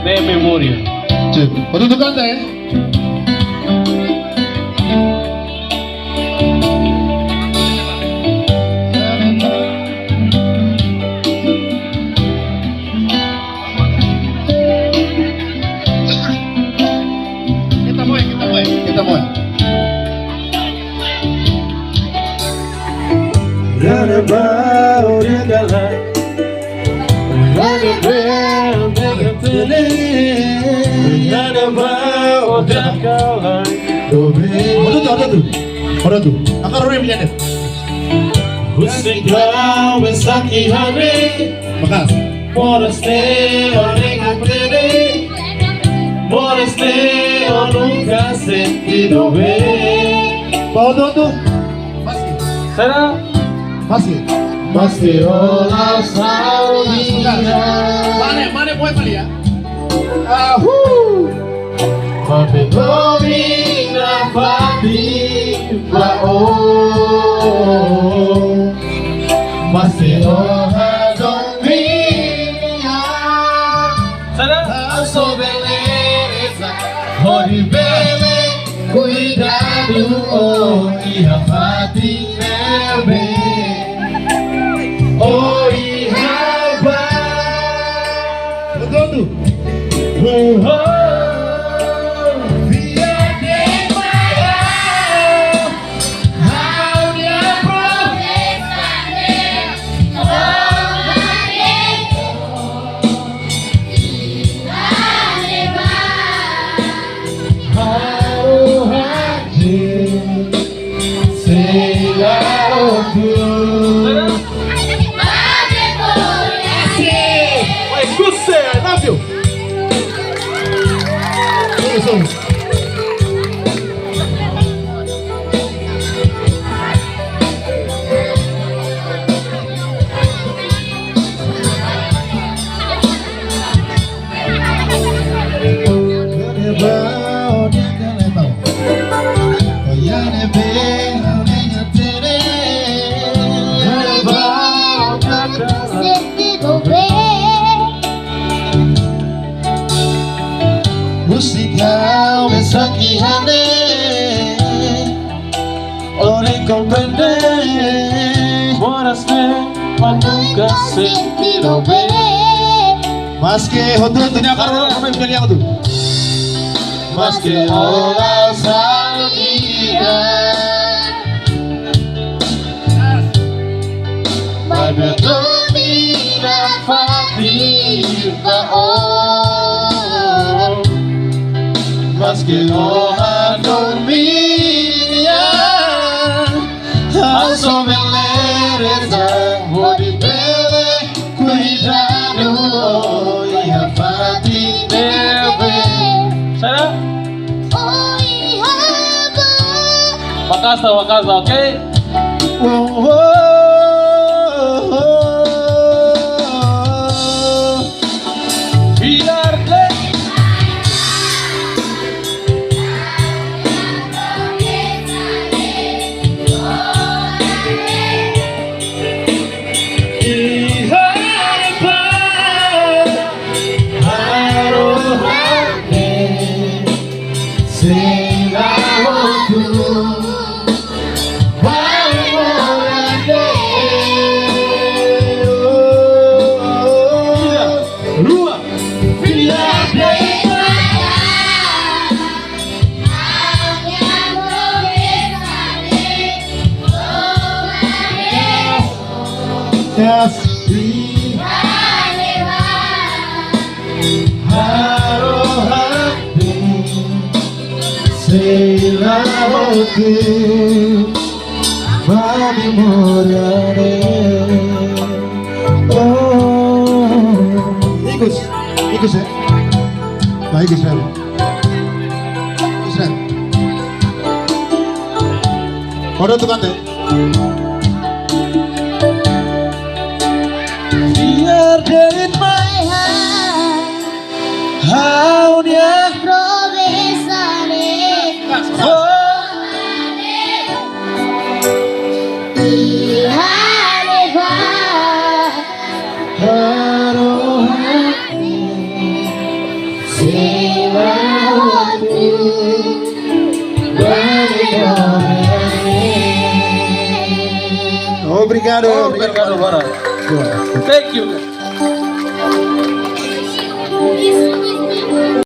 Memoria. Cek, untuk Anda ya. Kita mulai. Ada tuh. Akar orang yang menyanyi. Kau besaki hari, Makas. Moreste orang akere, Moreste orang kasih hidupe. Bawa tuh. Masih. Sana. Masih. Masih olah saudia. Mana boy kali ya? Tapi domina pati bao. Masih olah domina. Sana. Aso beleza, hori bele, cuidado, ia pati neve. Oi, raba. Betul tuh. Via de Maia, Aulia promessa de Musical besaki hane, oleh comprender, Moreste nunca sentido bem. Mas que rotunya akar orang yang menyanyi aku tuh. Mas que ola salida, Pada domina fativa oh. Mas que ola domina, Aso beleza, Hori bele, cuidado, ia fati neve. Sana. Oi, raba. Makasa, oke? Biar deh. Yes. Sei lá o que vai memoria. Ikus ya. Nah, ikus ya. Ada tuh kan deh. Biar in my heart, how dia Obrigado. Obrigado, Mara. Thank you.